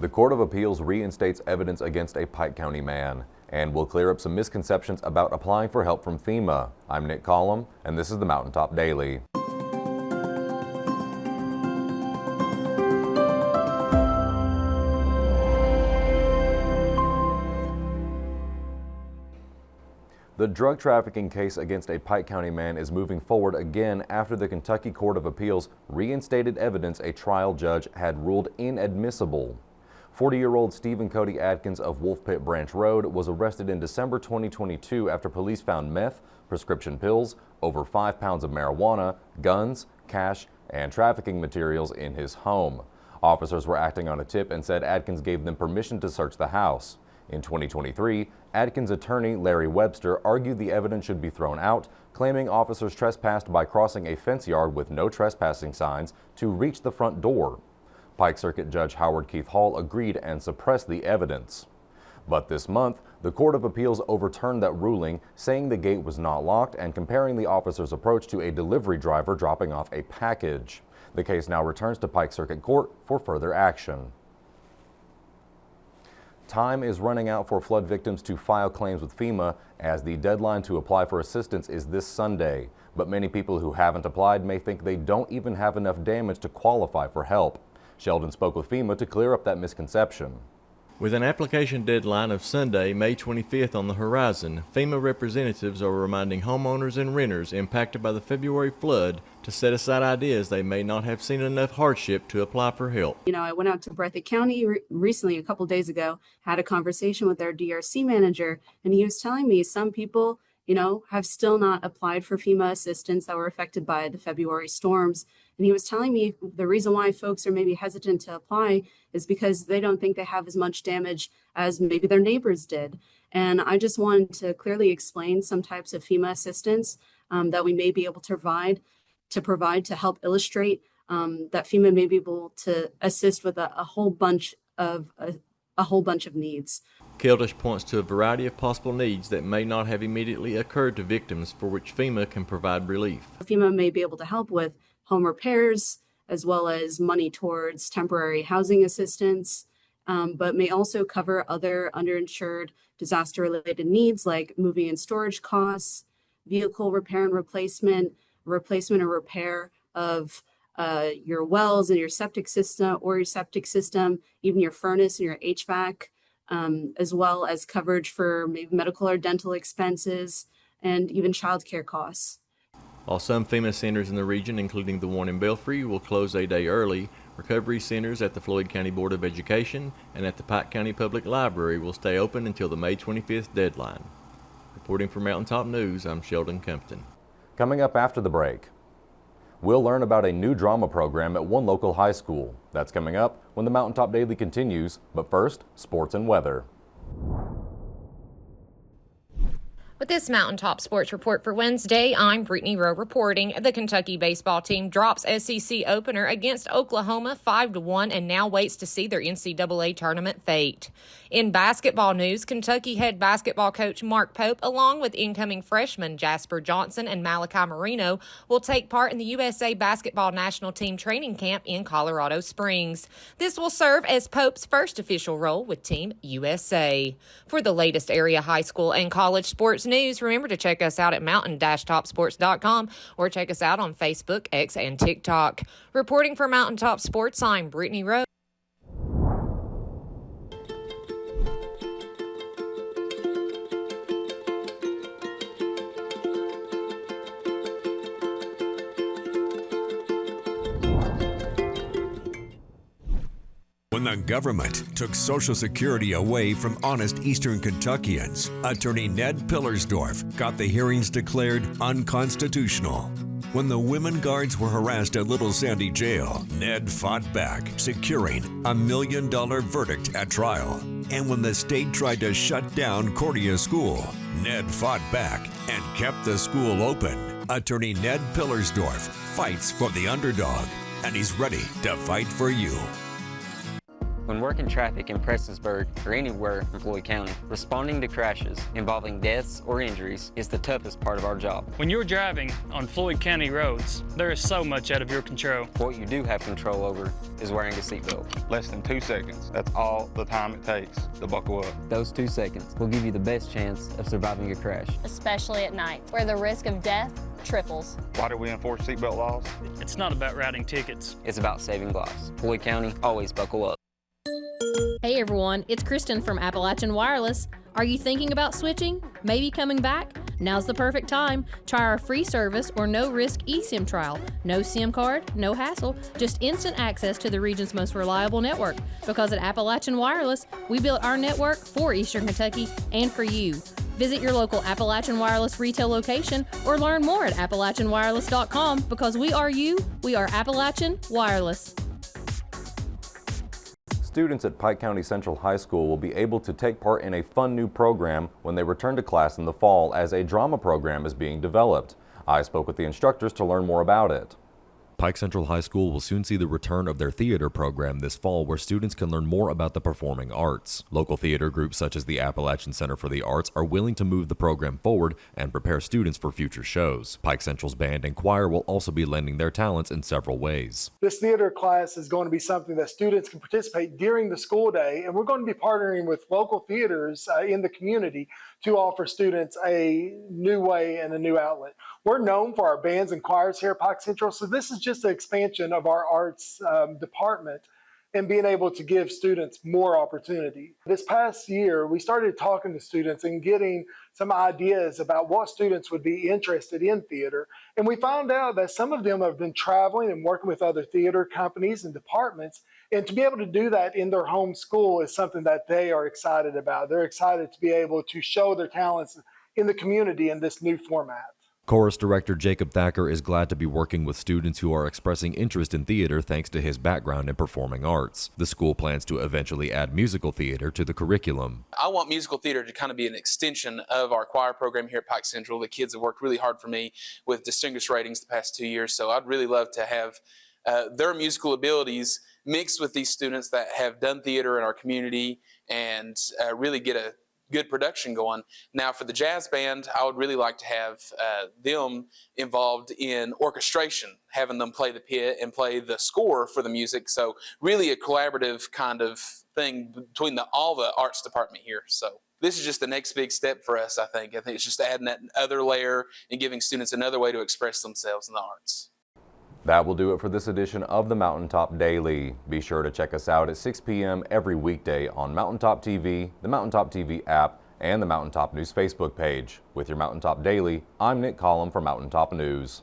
The Court of Appeals reinstates evidence against a Pike County man and will clear up some misconceptions about applying for help from FEMA. I'm Nick Collum, and this is the Mountaintop Daily. The drug trafficking case against a Pike County man is moving forward again after the Kentucky Court of Appeals reinstated evidence a trial judge had ruled inadmissible. 40-year-old Stephen Cody Adkins of Wolf Pit Branch Road was arrested in December 2022 after police found meth, prescription pills, over 5 pounds of marijuana, guns, cash, and trafficking materials in his home. Officers were acting on a tip and said Adkins gave them permission to search the house. In 2023, Adkins' attorney Larry Webster argued the evidence should be thrown out, claiming officers trespassed by crossing a fence yard with no trespassing signs to reach the front door. Pike Circuit Judge Howard Keith Hall agreed and suppressed the evidence. But this month, the Court of Appeals overturned that ruling, saying the gate was not locked and comparing the officer's approach to a delivery driver dropping off a package. The case now returns to Pike Circuit Court for further action. Time is running out for flood victims to file claims with FEMA, as the deadline to apply for assistance is this Sunday. But many people who haven't applied may think they don't even have enough damage to qualify for help. Sheldon spoke with FEMA to clear up that misconception. With an application deadline of Sunday, May 25th on the horizon, FEMA representatives are reminding homeowners and renters impacted by the February flood to set aside ideas they may not have seen enough hardship to apply for help. I went out to Breathitt County recently, a couple days ago, had a conversation with their DRC manager, and he was telling me some people, have still not applied for FEMA assistance that were affected by the February storms. And he was telling me the reason why folks are maybe hesitant to apply is because they don't think they have as much damage as maybe their neighbors did. And I just wanted to clearly explain some types of FEMA assistance that we may be able to provide to help illustrate that FEMA may be able to assist with a whole bunch of needs. Keldish points to a variety of possible needs that may not have immediately occurred to victims for which FEMA can provide relief. FEMA may be able to help with home repairs, as well as money towards temporary housing assistance, but may also cover other underinsured disaster-related needs like moving and storage costs, vehicle repair and replacement or repair of your wells and your septic system, even your furnace and your HVAC, as well as coverage for maybe medical or dental expenses and even childcare costs. While some FEMA centers in the region, including the one in Belfry, will close a day early, recovery centers at the Floyd County Board of Education and at the Pike County Public Library will stay open until the May 25th deadline. Reporting for Mountaintop News, I'm Sheldon Compton. Coming up after the break, we'll learn about a new drama program at one local high school. That's coming up when the Mountaintop Daily continues, but first, sports and weather. With this Mountaintop Sports Report for Wednesday, I'm Brittany Rowe reporting. The Kentucky baseball team drops SEC opener against Oklahoma 5-1 and now waits to see their NCAA tournament fate. In basketball news, Kentucky head basketball coach Mark Pope, along with incoming freshmen Jasper Johnson and Malachi Marino, will take part in the USA Basketball National Team training camp in Colorado Springs. This will serve as Pope's first official role with Team USA. For the latest area high school and college sports news, remember to check us out at mountain-topsports.com or check us out on Facebook, X, and TikTok. Reporting for Mountaintop Sports, I'm Brittany Rowe. When the government took Social Security away from honest Eastern Kentuckians, Attorney Ned Pillersdorf got the hearings declared unconstitutional. When the women guards were harassed at Little Sandy Jail, Ned fought back, securing a $1 million verdict at trial. And when the state tried to shut down Cordia School, Ned fought back and kept the school open. Attorney Ned Pillersdorf fights for the underdog, and he's ready to fight for you. When working traffic in Prestonsburg or anywhere in Floyd County, responding to crashes involving deaths or injuries is the toughest part of our job. When you're driving on Floyd County roads, there is so much out of your control. What you do have control over is wearing a seatbelt. Less than 2 seconds. That's all the time it takes to buckle up. Those 2 seconds will give you the best chance of surviving a crash. Especially at night, where the risk of death triples. Why do we enforce seatbelt laws? It's not about writing tickets. It's about saving lives. Floyd County, always buckle up. Hey everyone, it's Kristen from Appalachian Wireless. Are you thinking about switching? Maybe coming back? Now's the perfect time. Try our free service or no-risk eSIM trial. No SIM card, no hassle, just instant access to the region's most reliable network. Because at Appalachian Wireless, we built our network for Eastern Kentucky and for you. Visit your local Appalachian Wireless retail location or learn more at AppalachianWireless.com because we are you, we are Appalachian Wireless. Students at Pike County Central High School will be able to take part in a fun new program when they return to class in the fall as a drama program is being developed. I spoke with the instructors to learn more about it. Pike Central High School will soon see the return of their theater program this fall, where students can learn more about the performing arts. Local theater groups such as the Appalachian Center for the Arts are willing to move the program forward and prepare students for future shows. Pike Central's band and choir will also be lending their talents in several ways. This theater class is going to be something that students can participate during the school day, and we're going to be partnering with local theaters in the community to offer students a new way and a new outlet. We're known for our bands and choirs here at Pike Central, so this is just an expansion of our arts department and being able to give students more opportunity. This past year, we started talking to students and getting some ideas about what students would be interested in theater. And we found out that some of them have been traveling and working with other theater companies and departments. And to be able to do that in their home school is something that they are excited about. They're excited to be able to show their talents in the community in this new format. Chorus director Jacob Thacker is glad to be working with students who are expressing interest in theater thanks to his background in performing arts. The school plans to eventually add musical theater to the curriculum. I want musical theater to kind of be an extension of our choir program here at Pike Central. The kids have worked really hard for me with distinguished ratings the past 2 years, so I'd really love to have their musical abilities mixed with these students that have done theater in our community and really get a good production going. Now for the jazz band, I would really like to have them involved in orchestration, having them play the pit and play the score for the music. So really a collaborative kind of thing between all the arts department here. So this is just the next big step for us, I think. I think it's just adding that other layer and giving students another way to express themselves in the arts. That will do it for this edition of the Mountaintop Daily. Be sure to check us out at 6 p.m. every weekday on Mountaintop TV, the Mountaintop TV app, and the Mountaintop News Facebook page. With your Mountaintop Daily, I'm Nick Collum for Mountaintop News.